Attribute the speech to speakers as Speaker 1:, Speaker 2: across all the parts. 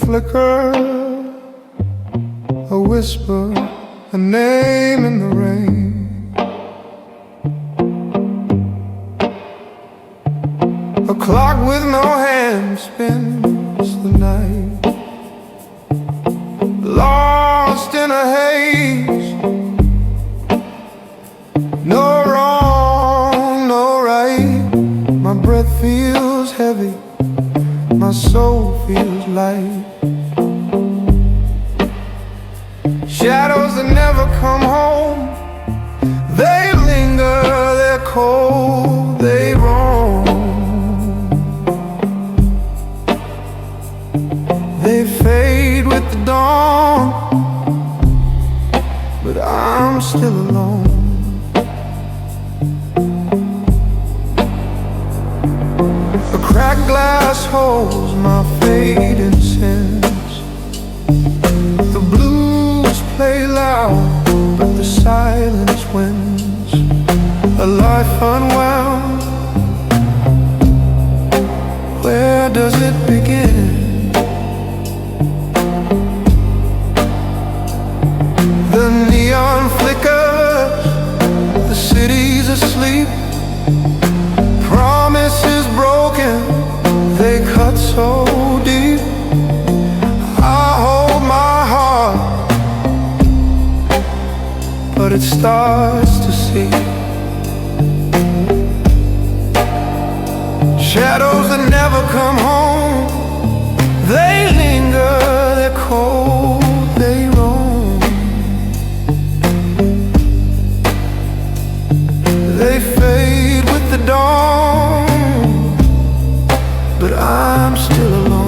Speaker 1: flicker, a whisper, a name in the rain. A clock with no hand spins the night, lost in a haze. No wrong, no right. My breath feels heavy, my soul feels light. Shadows that never come home, they linger, they're cold, they roam. They fade with the dawn, but I'm still alone. A cracked glass holds my fading sense. The blues play loud, but the silence wins. A life unwound, where does it begin? The neon flickers, the city's asleep. Promises broken, they cut so deep. I hold my heart, but it starts to see shadows that never come home. They linger, they're cold, they roam. They fade with the dawn, but I'm still alone.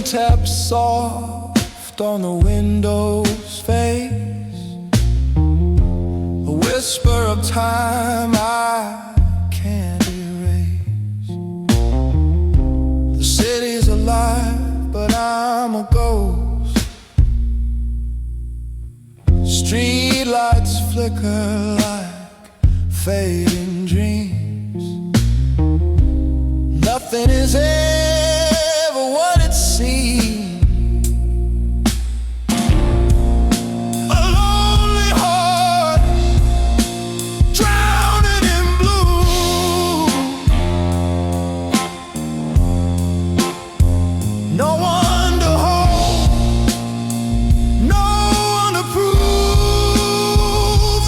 Speaker 2: Tap soft on the window's face, a whisper of time I can't erase. The city's alive, but I'm a ghost. Street lights flicker like fading dreams. Nothing is ever what it seems.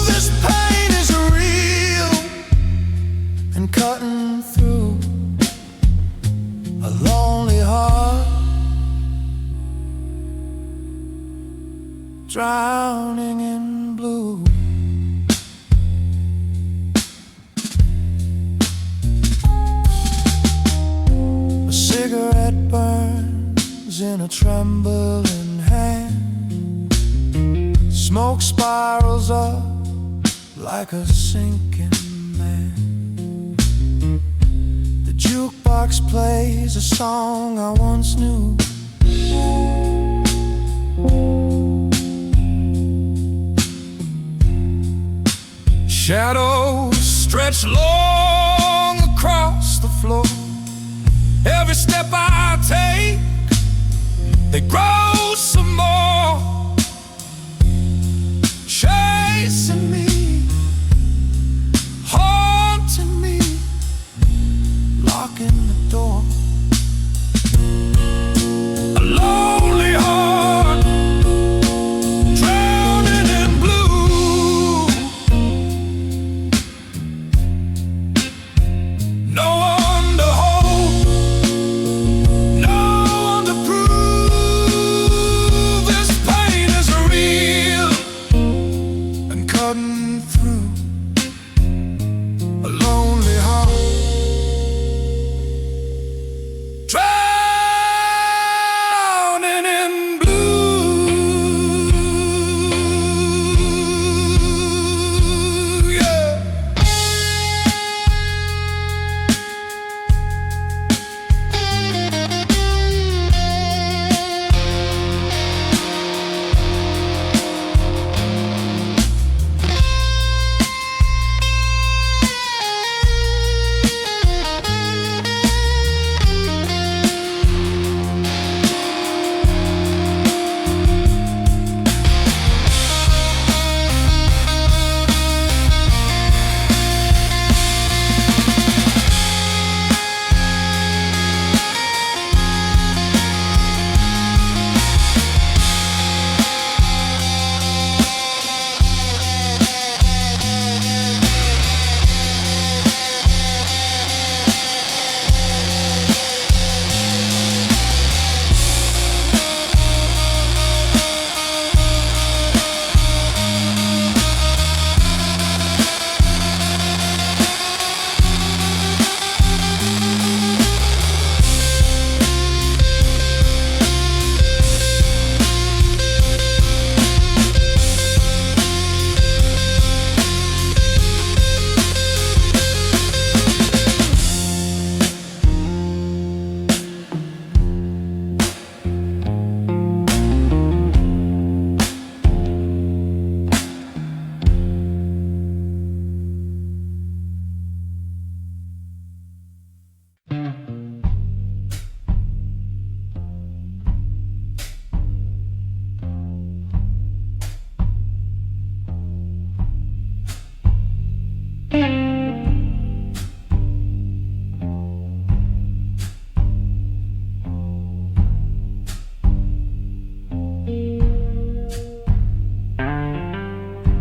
Speaker 2: This pain is real.
Speaker 1: drowning in blue. A cigarette burns in a trembling hand. Smoke spirals up like a sinking man. The jukebox plays a song I once knew. Shadows stretch long across the floor. Every step I take, they grow some more, chasing me, haunting me, locking the door. A lonely heart, drowning in blue. No one to hold, no one to prove this pain is real and cutting through. A lonely heart, drowning in blue. Yeah.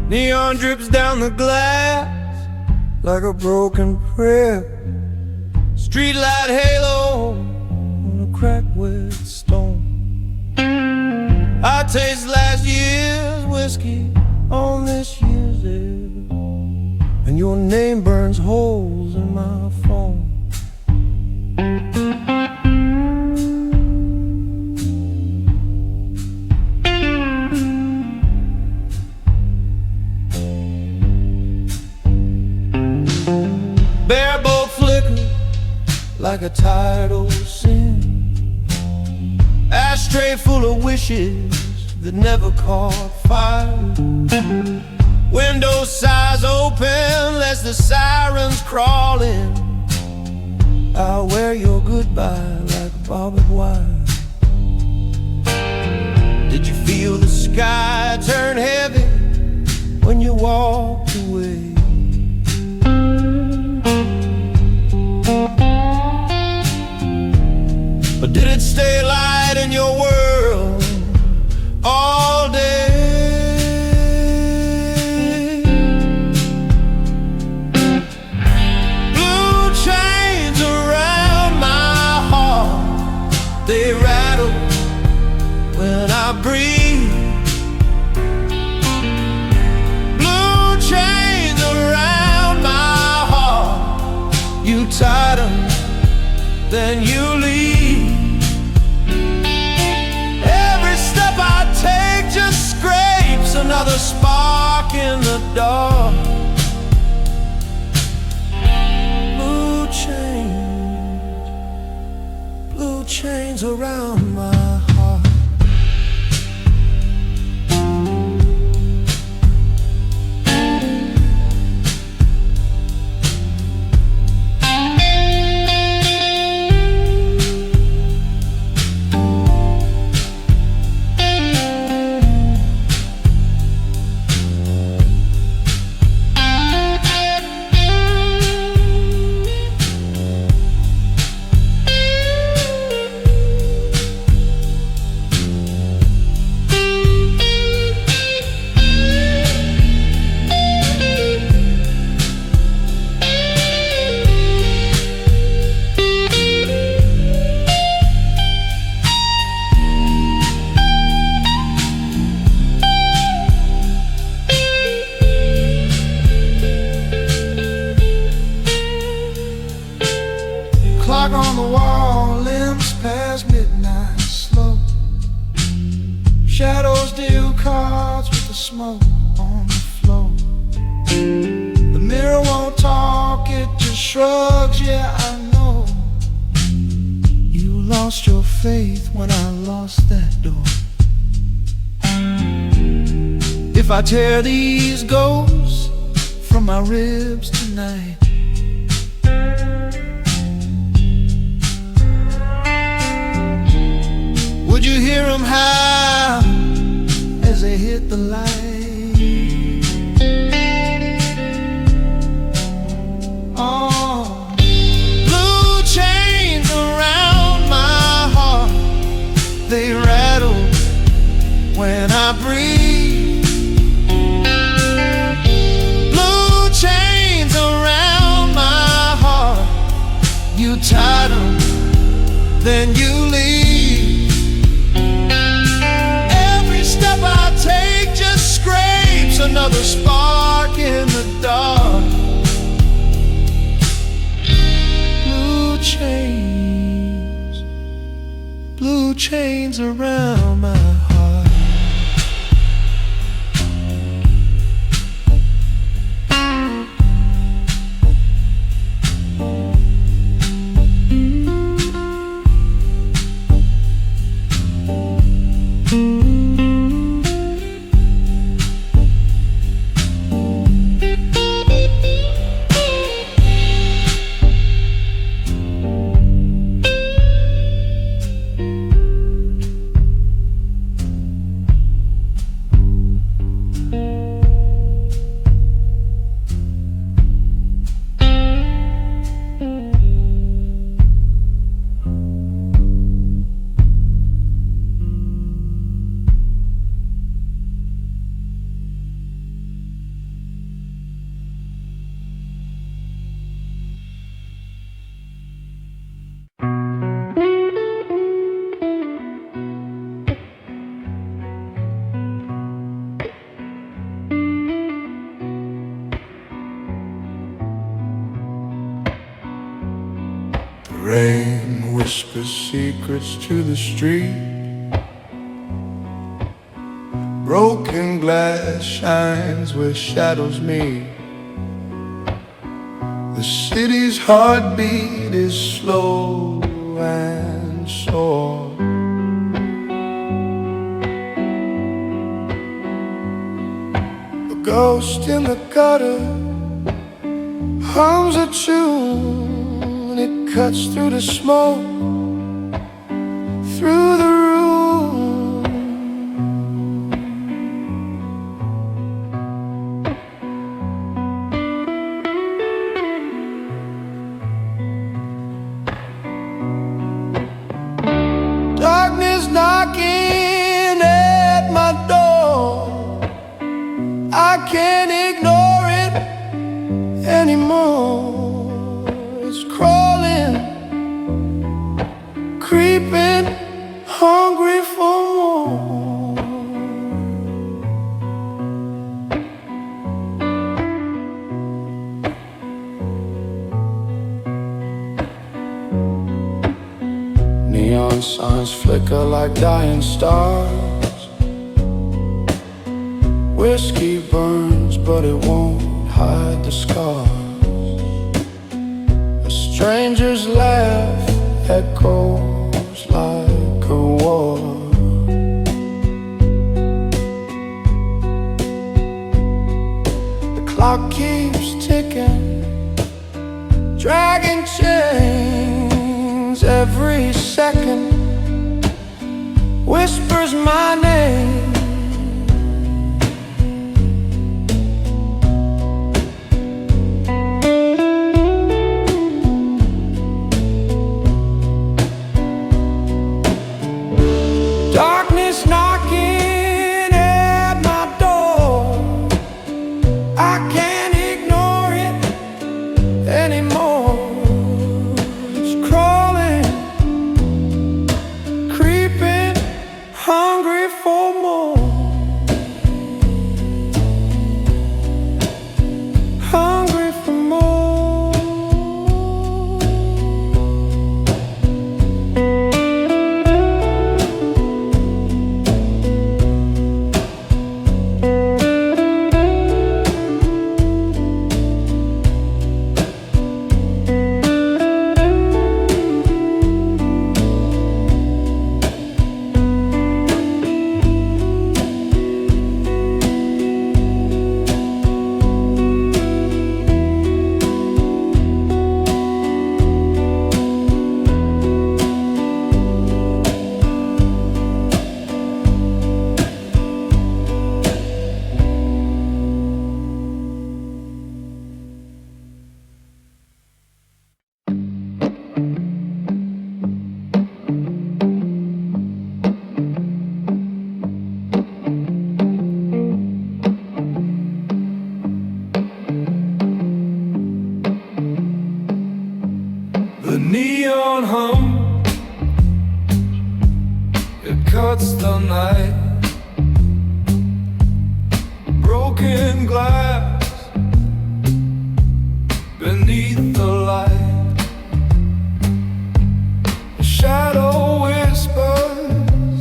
Speaker 1: Neon drips down the glass like a broken prayer. Streetlight halo on a crack with stone. I taste last year's whiskey on this year's air, and your name burns holes in my phone. Bareboat flicker like a tidal sin. Ashtray full of wishes that never caught fire. Window size open, lest the sirens crawl in. I'll wear your goodbye like barbed wire. Did you feel the sky turn heavy when you walked away? Or did it stay light in your world all day? Blue chains around my heart, they rattle when I breathe. another spark in the dark. Blue chains around my heart. Clock on the wall, limps past midnight slow. Shadows deal cards with the smoke on the floor. The mirror won't talk, it just shrugs. Yeah, I know. You lost your faith when I lost that door. If I tear these ghosts from my ribs tonight, would you hear them howl as they hit the light? Oh, blue chains around my heart, they rattle when I breathe. Blue chains around my heart, you tie them, then you leave. Another spark in the dark. Blue chains around my heart. Rain whispers secrets to the street. Broken glass shines where shadows meet. The city's heartbeat is slow and sore. A ghost in the gutter hums a tune. It cuts through the smoke, through the room. Darkness knocking at my door. I can't ignore it anymore. It's crawling, creeping, hungry for more. Neon signs flicker like dying stars. Whiskey burns, but it won't hide the scars. A stranger's laugh echoes like a war. The clock keeps ticking, dragging chains every second. Whispers my name. Darkness knocking at my door. I can't ignore it anymore. It's crawling, creeping, hungry for more. Hungry for more. The neon hum, it cuts the night. Broken glass beneath the light. The shadow whispers,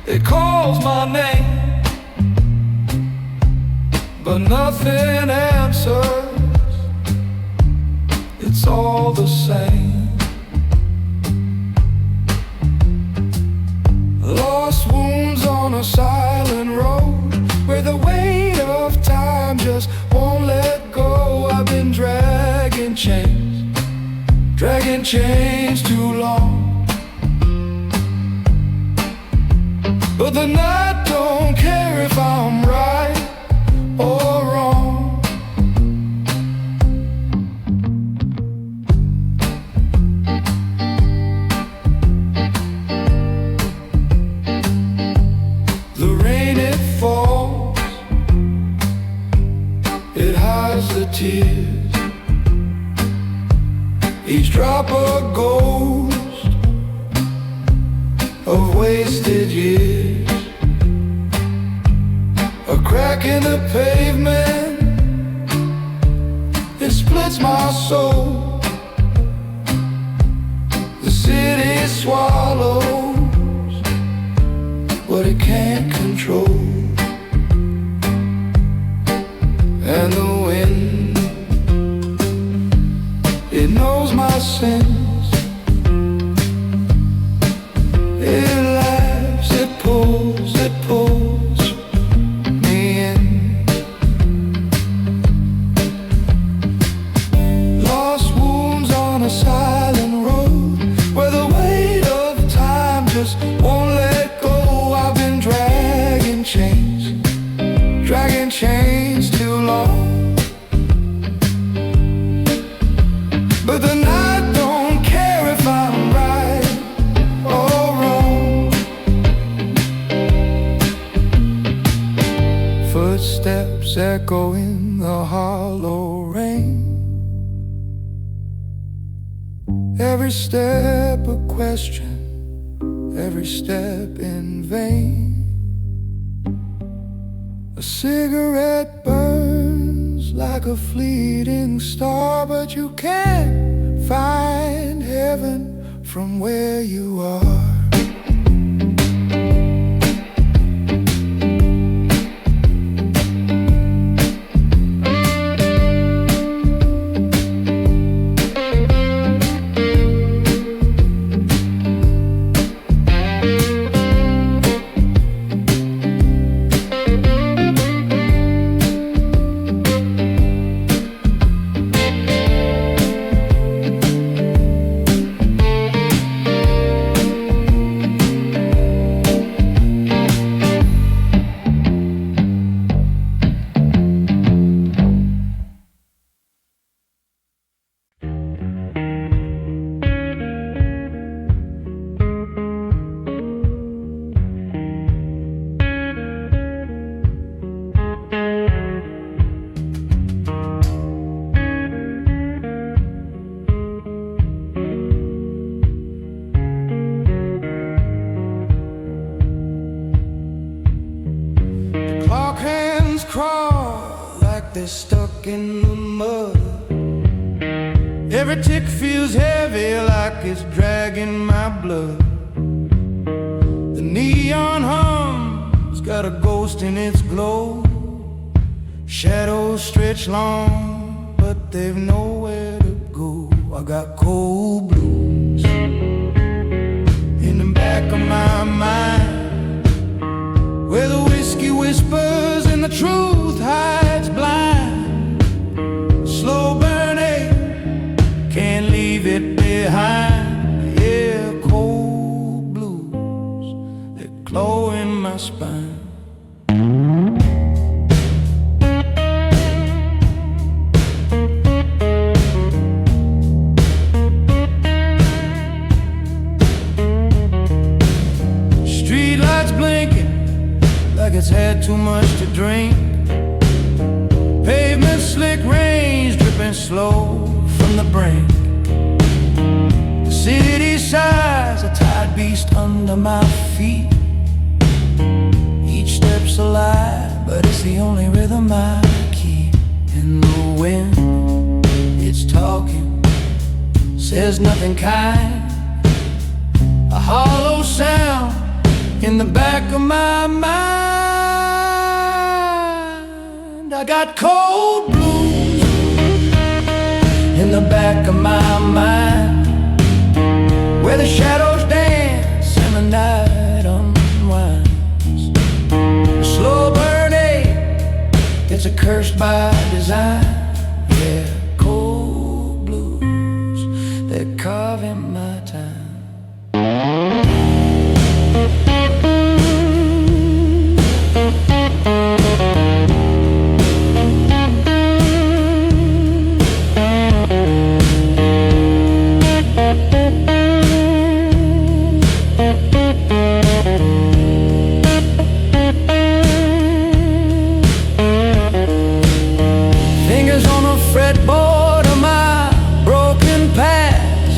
Speaker 1: it calls my name, but nothing answers. It's all the same. Lost wounds on a silent road, where the weight of time just won't let go. I've been dragging chains too long. But the night don't care if I'm right or wrong. It hides the tears, each drop a ghost of wasted years. A crack in the pavement, it splits my soul. The city swallows what it can't control. And the wind, it knows my sins. It laughs, it pulls me in. Lost wounds on a silent road, where the weight of time just won't let go. I've been dragging chains too long. But the night don't care if I'm right or wrong. Footsteps echo in the hollow rain. Every step a question, every step in vain. A cigarette burns like a fleeting star, but you can't find heaven from where you are. they're stuck in the mud. Every tick feels heavy like it's dragging my blood. The neon hum's got a ghost in its glow. Shadows stretch long, but they've nowhere to go. I got cold blues in the back of my mind, where the whiskey whispers and the truth hides blind. Slow burning, can't leave it behind. Yeah, cold blues, they claw in my spine. Like it's had too much to drink. Pavement slick, rains dripping slow from the brink. The city sighs, a tired beast under my feet. Each step's a lie, but it's the only rhythm I keep. And the wind, it's talking, says nothing kind. A hollow sound in the back of my mind. I got cold blues in the back of my mind, where the shadows dance and the night unwinds. A slow burning, it's a curse by design. Yeah, cold blues, they're carving my time. Fingers on the fretboard of my broken past,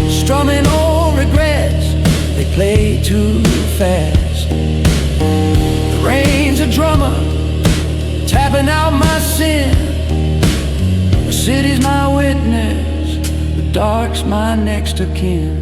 Speaker 1: strumming old regrets, they play too fast. The rain's a drummer, tapping out my sin. The city's my witness, the dark's my next of kin.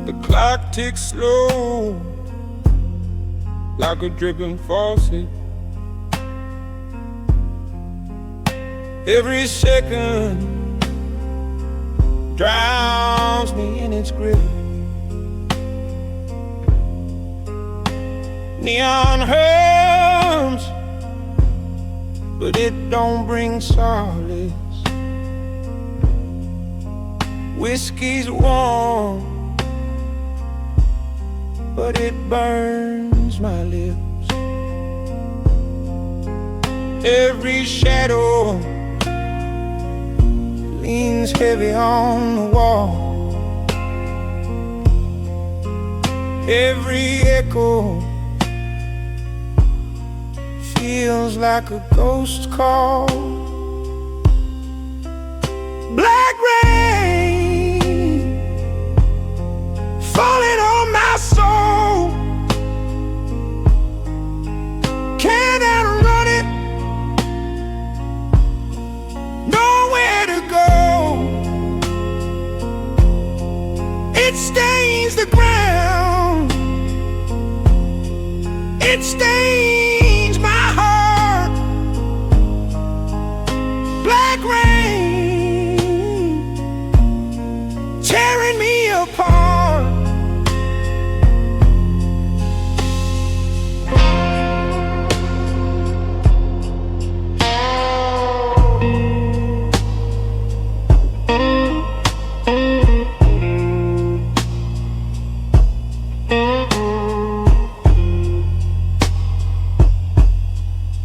Speaker 1: The clock ticks slow, like a dripping faucet. Every second drowns me in its grip. Neon hums, but it don't bring solace. Whiskey's warm, but it burns my lips. Every shadow leans heavy on the wall. Every echo feels like a ghost call. Black rain falling on my soul. Can't outrun it, nowhere to go. It stains the ground, it stains my heart. Black rain tearing me apart.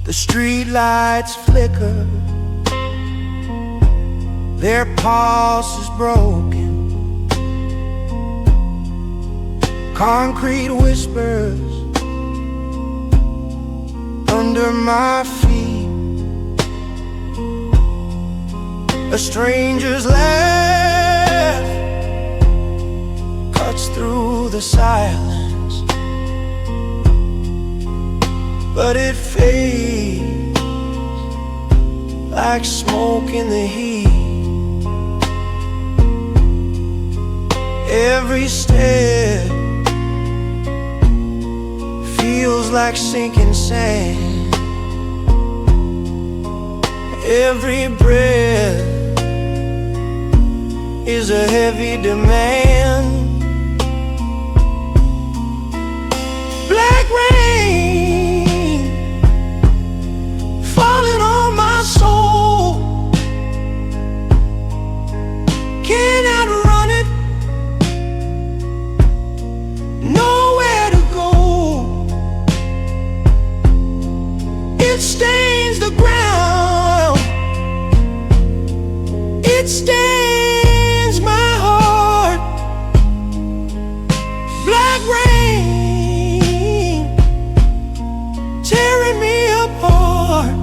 Speaker 1: The street lights flicker, their pulse is broken. Concrete whispers under my feet. A stranger's laugh cuts through the silence, but it fades like smoke in the heat. Every step feels like sinking sand. Every breath is a heavy demand. Black rain falling on my soul. Can't outrun it, nowhere to go. It stains the ground, it stains my heart. Black rain tearing me apart.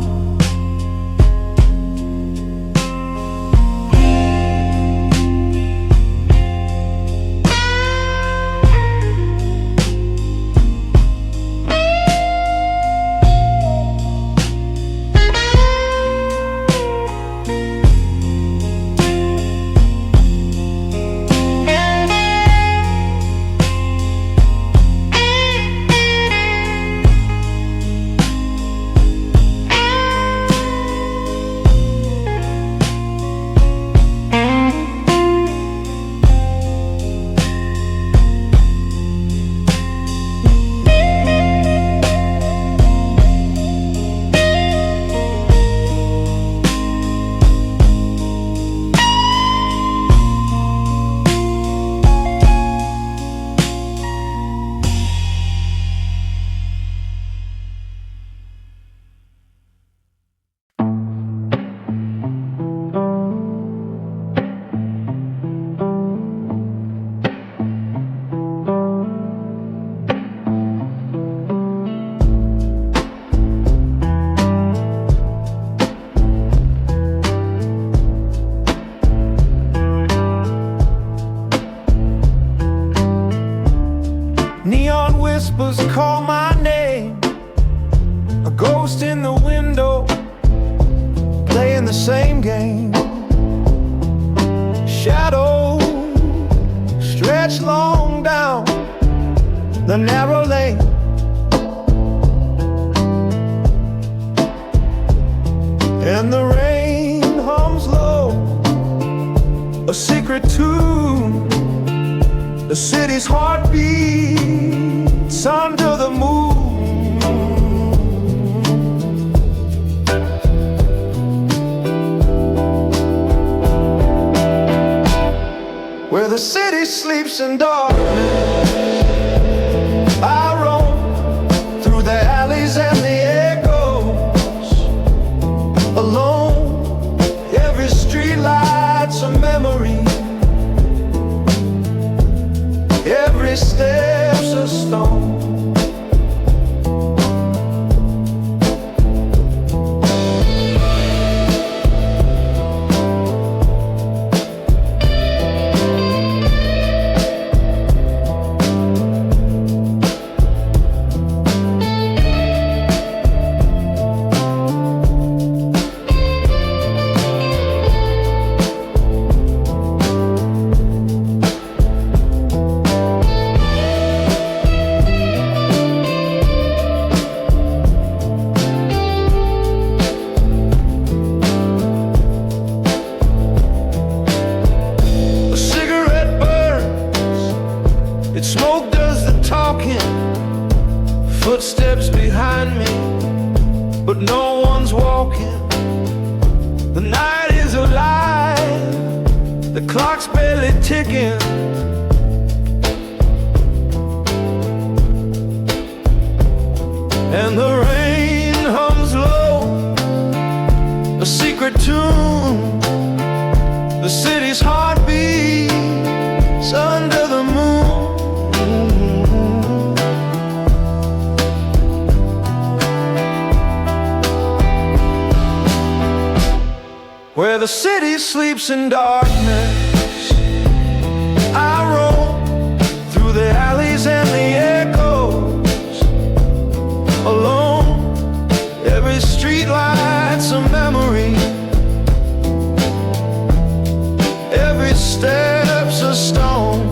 Speaker 1: Neon whispers call my name, a ghost in the window, playing the same game. Shadows stretch headlong down the narrow lane. And the rain hums low, a secret tune. The city's heart beats under the moon, where the city sleeps in darkness. I roam through the alleys and the echoes, alone. Every street light's a memory, every step's a stone. Smoke does the talking, footsteps behind me, but no one's walking. The night is alive, the clock's barely ticking. And the rain hums low, a secret tune. The city's heart beats under the moon, where the city sleeps in darkness. I roam through the alleys and the echoes, alone. Every street light's a memory, every step's a stone.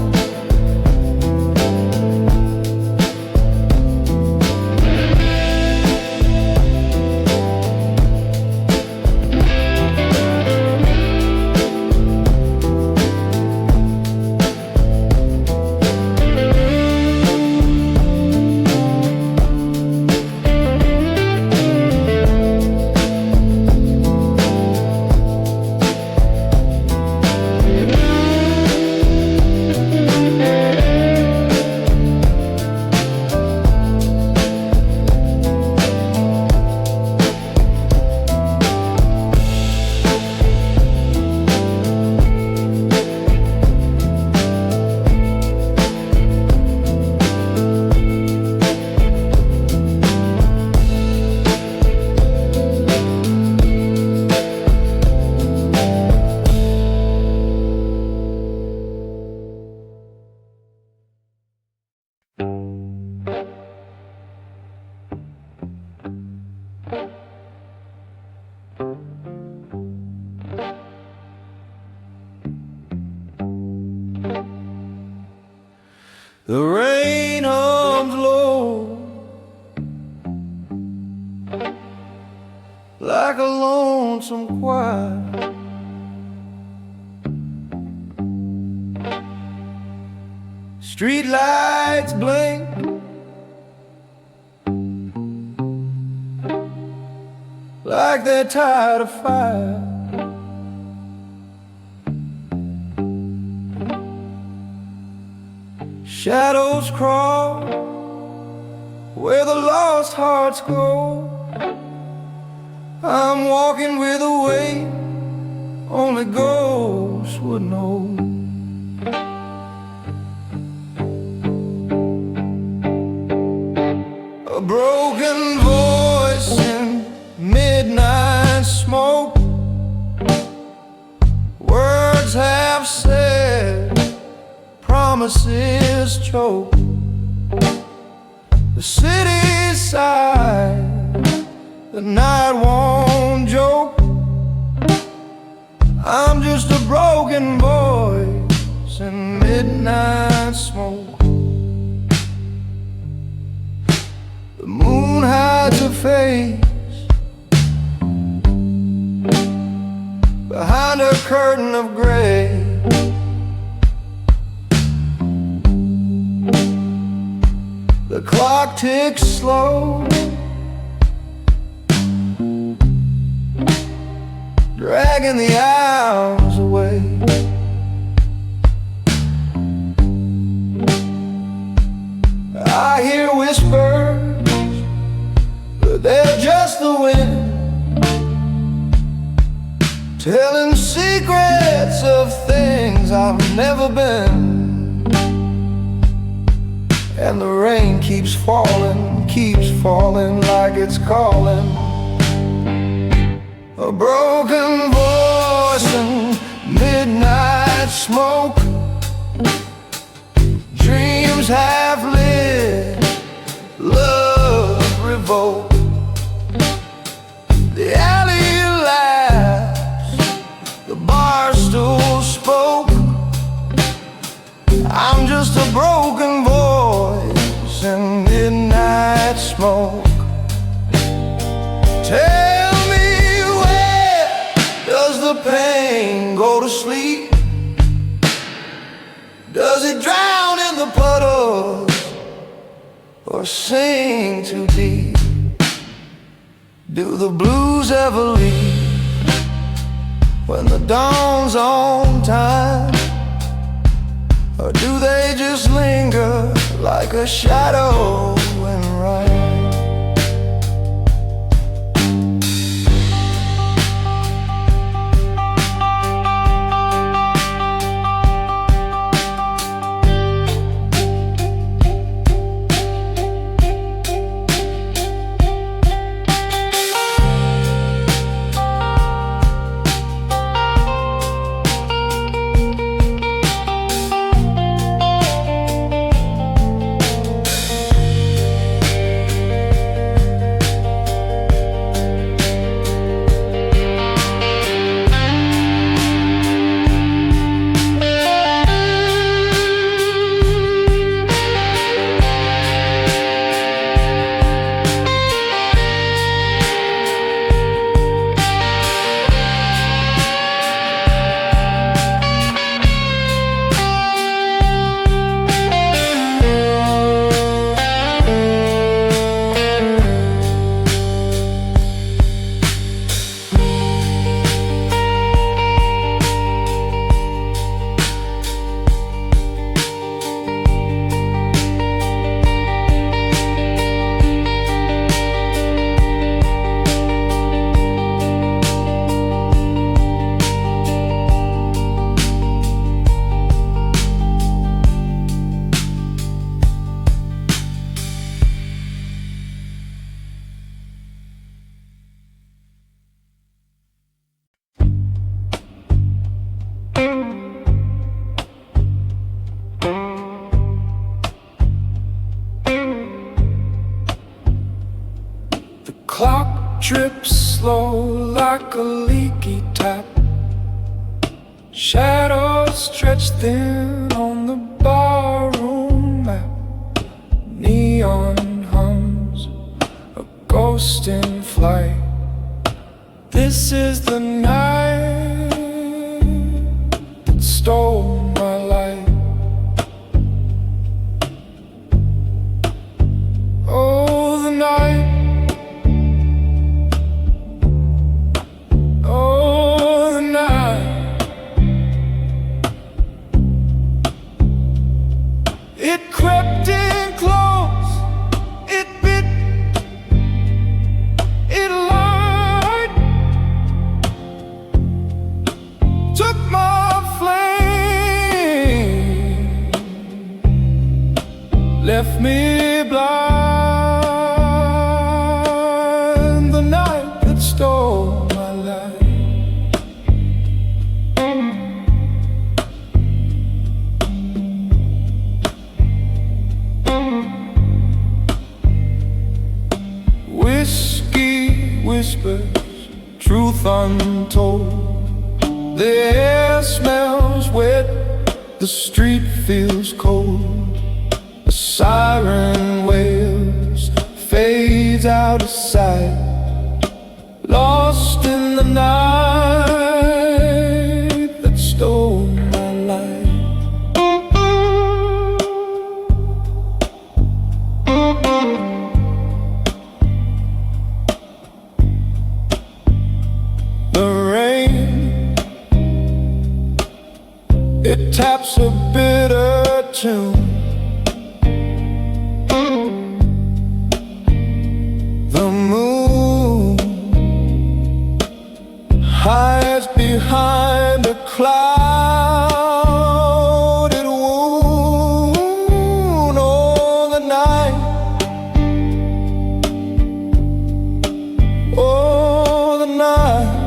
Speaker 1: The rain hums low, like a lonesome choir. Street lights blink, like they're tired of fire. Shadows crawl where the lost hearts go. I'm walking with a way only ghosts would know. A broken voice in midnight smoke, words half said, promises choke. The city sighed, the night won't joke. I'm just a broken voice in midnight
Speaker 2: curtain of gray. The clock ticks slow, dragging the hours away. I hear whispers, but they're just the wind, telling secrets of things I've never been. And the rain keeps falling like it's calling. A broken voice in midnight smoke, dreams half lit, love revoked. The alley laughs, the bar stool spoke. I'm just a broken voice in midnight smoke. Tell me, where does the pain go to sleep? Does it drown in the puddles or sink too deep? Do the blues ever leave when the dawn's on time? Or do they just linger like a shadow and rhyme?
Speaker 1: Clock drips slow like a leaky tap. Shadows stretch thin on the barroom map. Neon hums, a ghost in flight. This is the night that stole my life. Oh, the night. It crept in close, it bit, it lied, took my flame, left me blind. The night that stole my life. Whiskey whispers, truth untold. The air smells wet, the street feels cold. A siren wails, fades out of sight, lost in the night. The
Speaker 2: drops a bitter tune. The moon hides behind a clouded wound. Oh, the night, oh, the night.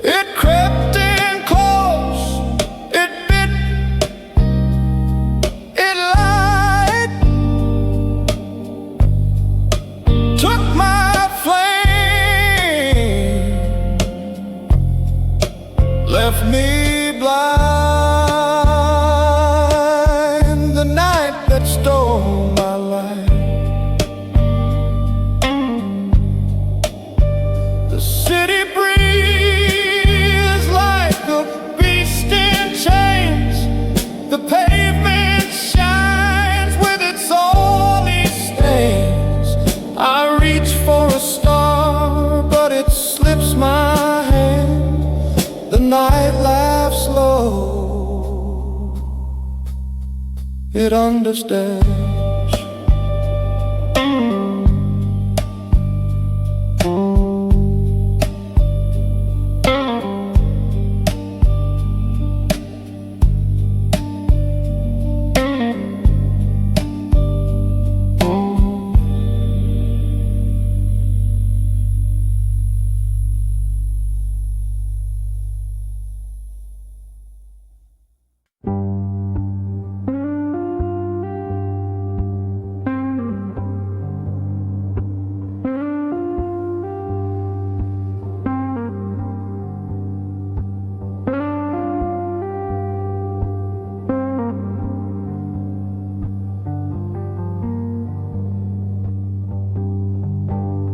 Speaker 2: It crept in close, it bit, it lied, took my flame, left me blind. The night that stole my life. The city breathes like a beast in chains. The pavement shines with its only stains. I reach for a star, but it slips my hand. The night laughs low, it understands.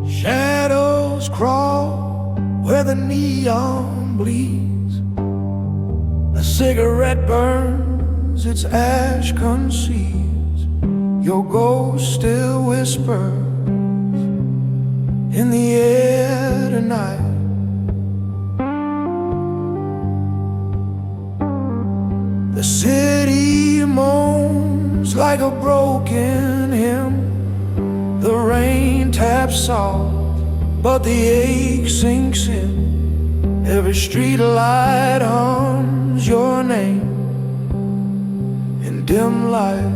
Speaker 2: Shadows crawl where the neon bleeds. A cigarette burns, its ash conceals. Your ghost still whispers in the air tonight. The city moans like a broken hymn. The rain taps soft, but the ache sinks in. Every street light hums your name in dim light.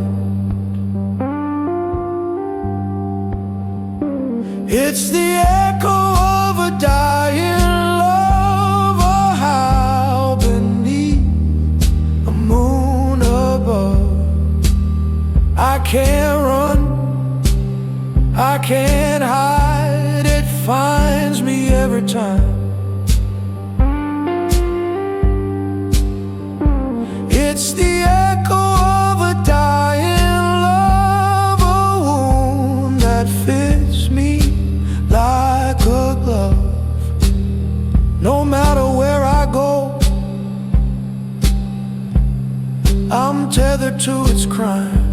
Speaker 2: It's the echo of a dying love, a howl beneath a moon above. I can't run, I can't hide, it finds me every time. It's the echo of a dying love, a wound that fits me like a glove. No matter where I go, I'm tethered to its crime.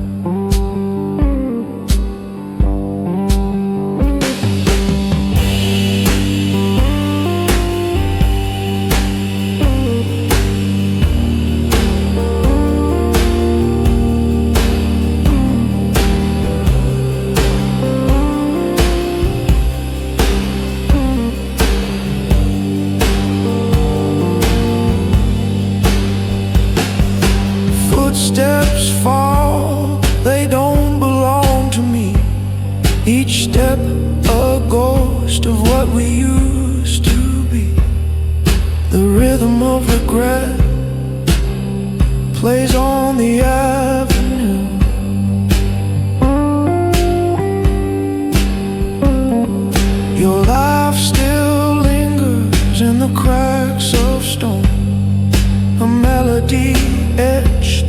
Speaker 2: Footsteps fall, they don't belong to me. Each step a ghost of what we used to be. The rhythm of regret plays on the avenue. Your life still lingers in the cracks of stone, a melody etched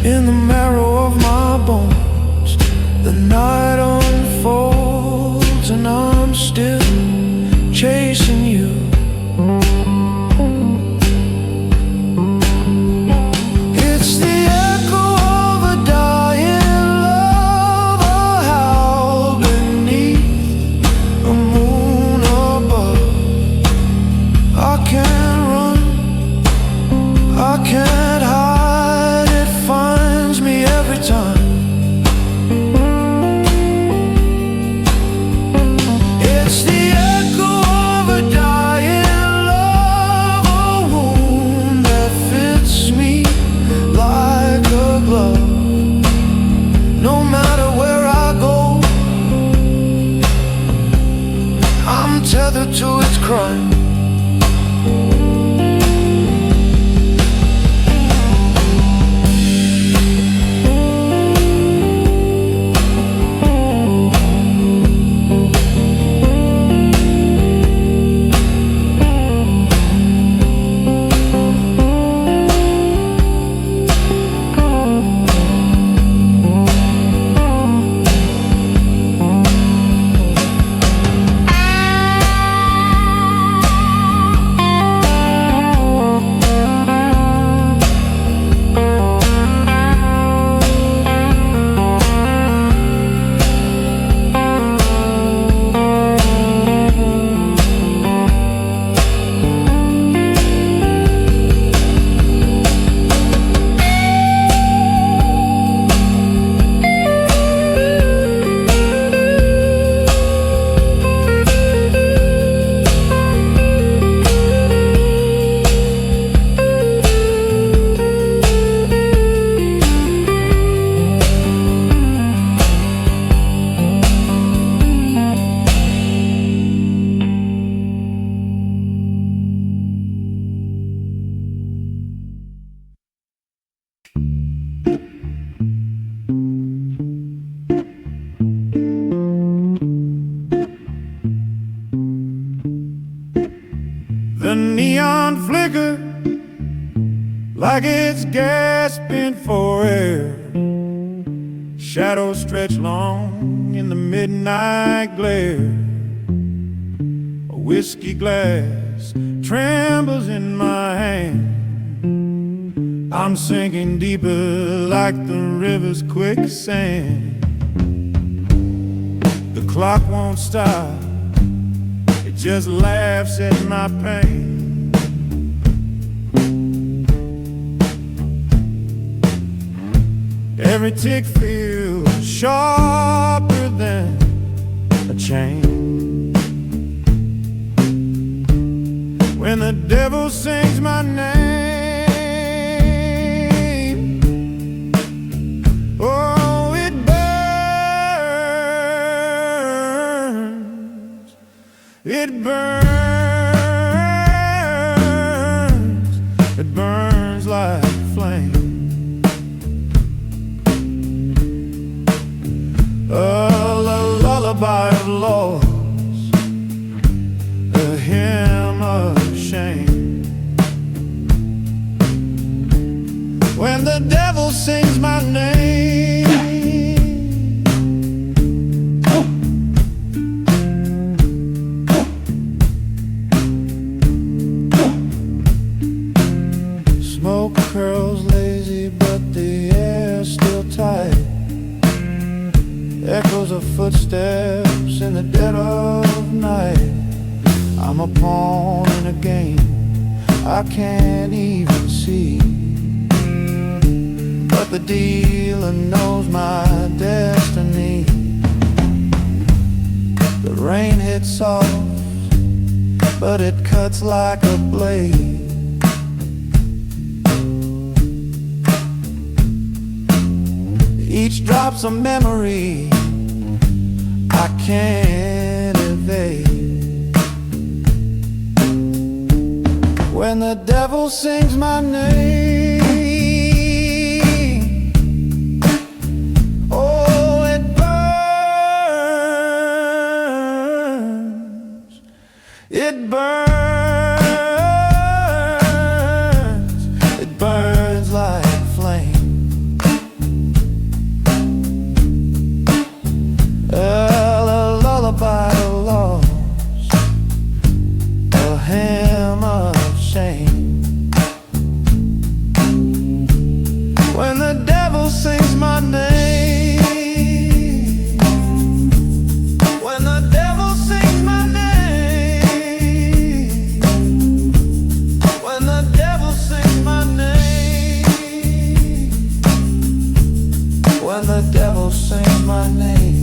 Speaker 2: in the marrow of my bones. The night unfolds and I'm still chasing you. It's the echo gasping for air. Shadows stretch long in the midnight glare. A whiskey glass trembles in my hand. I'm sinking deeper like the river's quicksand. The clock won't stop, it just laughs at my pain. Every tick feels sharper than a chain. When the devil sings my name, oh, it burns, it burns, it burns like flame. A lullaby of loss, a hymn of shame. When the devil sings my name, smoke curls lazy, but the air's still tight. Echoes of footsteps in the dead of night. I'm a pawn in a game I can't even see, but the dealer knows my destiny. The rain hits soft, but it cuts like a blade. Each drop's a memory I can't evade. When the devil sings my name, oh, it burns, it burns, it burns like flame. By the loss, a hymn of shame. When the devil sings my name, when the devil sings my name, when the devil sings my name, when the devil sings my name.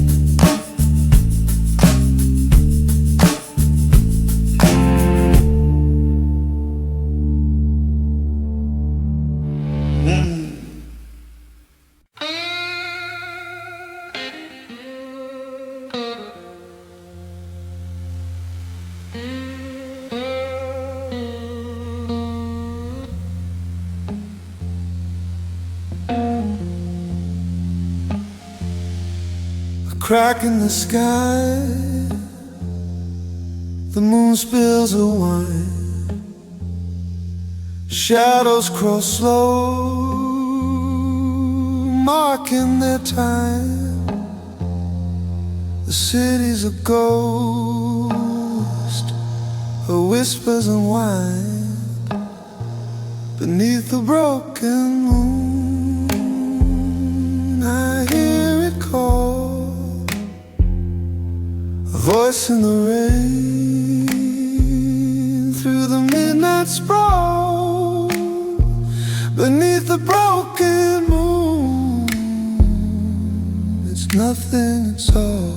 Speaker 1: Crack in the sky, the moon spills a wine. Shadows cross slow, marking their time. The city's a ghost, her whispers unwind beneath the broken moon. I hear it call, a voice in the rain, through the midnight sprawl, beneath the broken moon. It's nothing, it's all.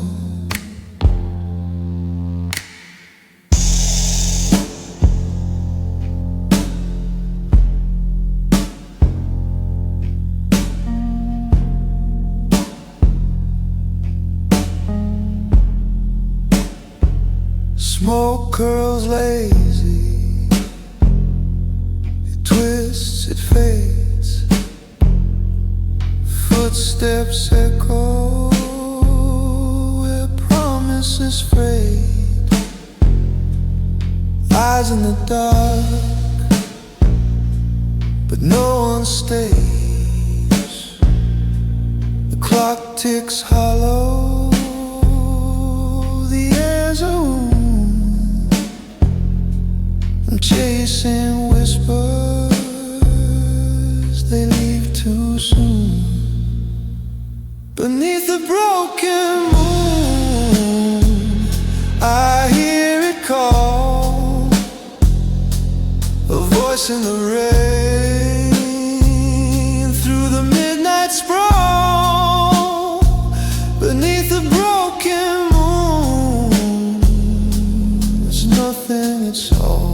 Speaker 1: Smoke curls lazy, it twists, it fades. Footsteps echo where promises fade. Eyes in the dark, but no one stays. The clock ticks hollow, the air's a wound. I'm chasing whispers, they leave too soon. Beneath the broken moon, I hear it call, a voice in the rain, through the midnight sprawl. Beneath the broken moon, there's nothing at all.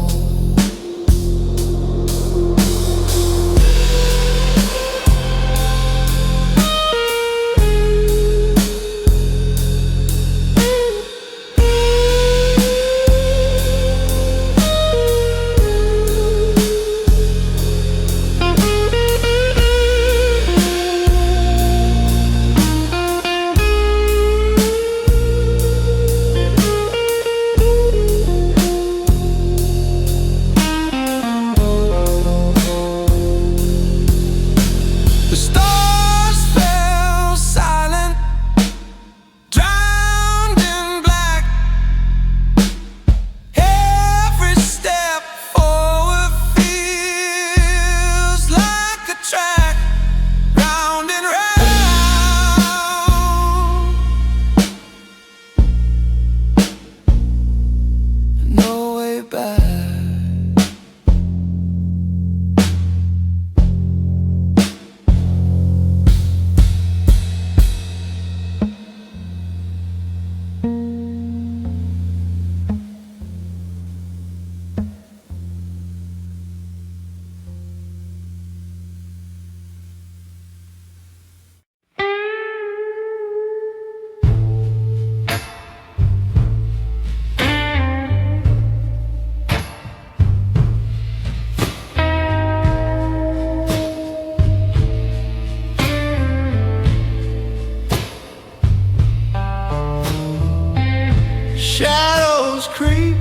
Speaker 1: Shadows creep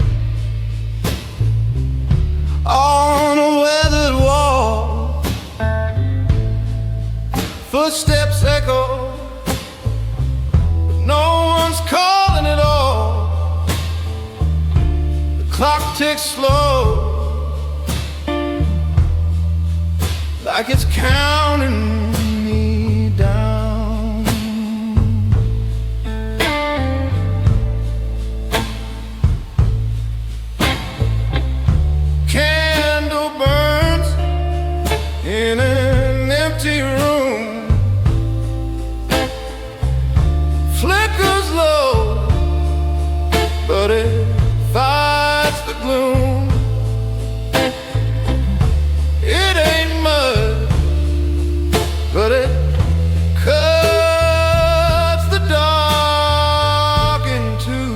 Speaker 1: on a weathered wall, footsteps echo, but no one's calling at all. The clock ticks slow, like it's counting me down. Candle burns in an empty room, flickers low, but it fights the gloom. It ain't mud, but it cuts the dark in two.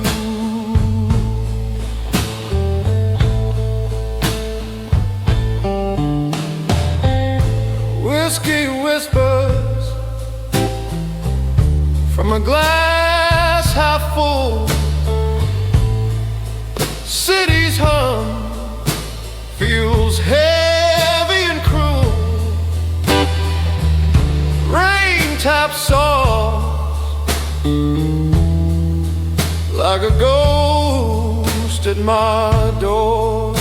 Speaker 1: Whiskey whispers from a glass half full. City's hum feels heavy and cruel. Rain taps soft like a ghost at my door.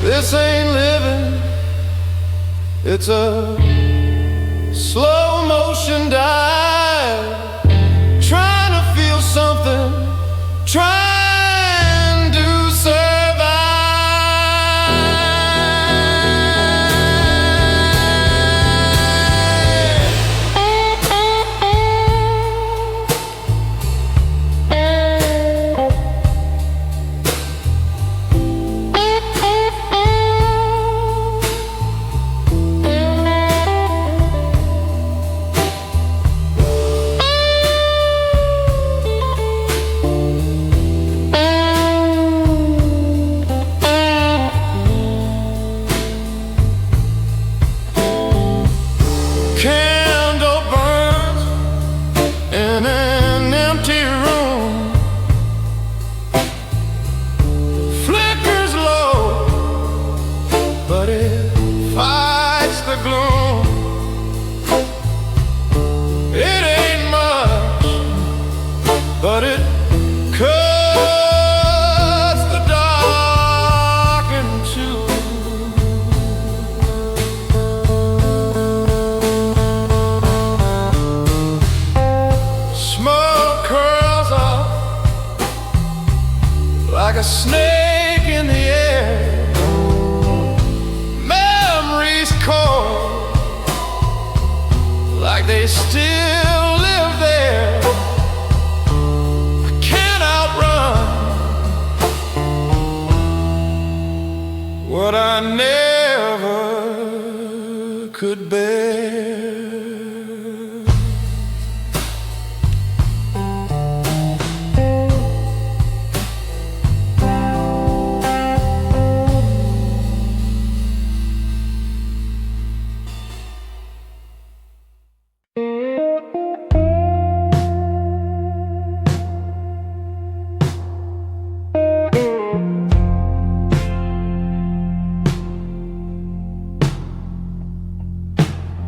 Speaker 1: This ain't living, it's a slow motion dive, trying to feel something, trying to survive.
Speaker 2: like a snake in the air. Memories cold, like they still live there. I can't outrun what I never could bear.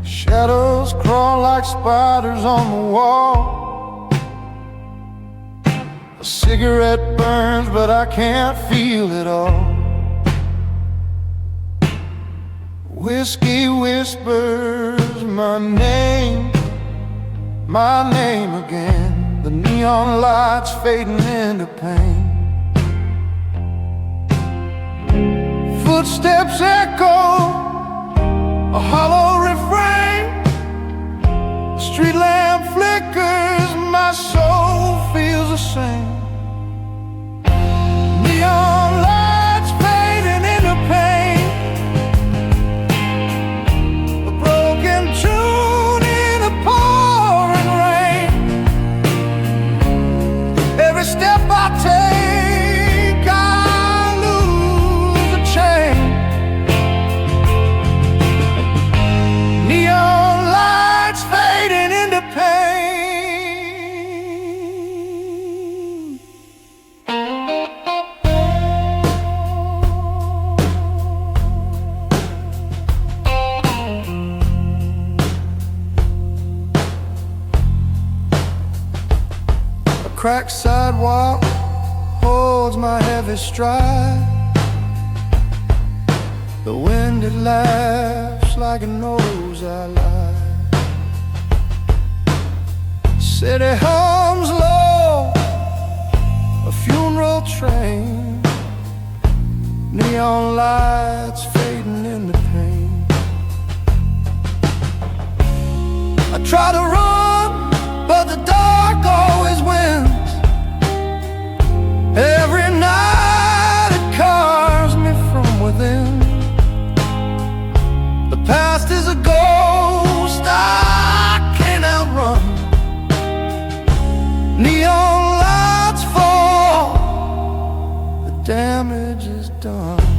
Speaker 1: Shadows crawl like spiders on the wall. A cigarette burns, but I can't feel it all. Whiskey whispers my name again. The neon lights fading into pain. Footsteps echo a hollow refrain. Street lamp flickers, my soul feels the same. Neon lights fading into pain. A broken tune in a pouring rain. Every step I take, I lose a chain. Neon lights fading into pain. A cracked sidewalk holds my heavy stride. The wind, it laughs like it knows I lie. City hums low, a funeral train. Neon lights fading into pain. I try to run, but the dark always wins. Every night it carves me from within. The past is a ghost I can't outrun. Neon lights fall, the damage is done.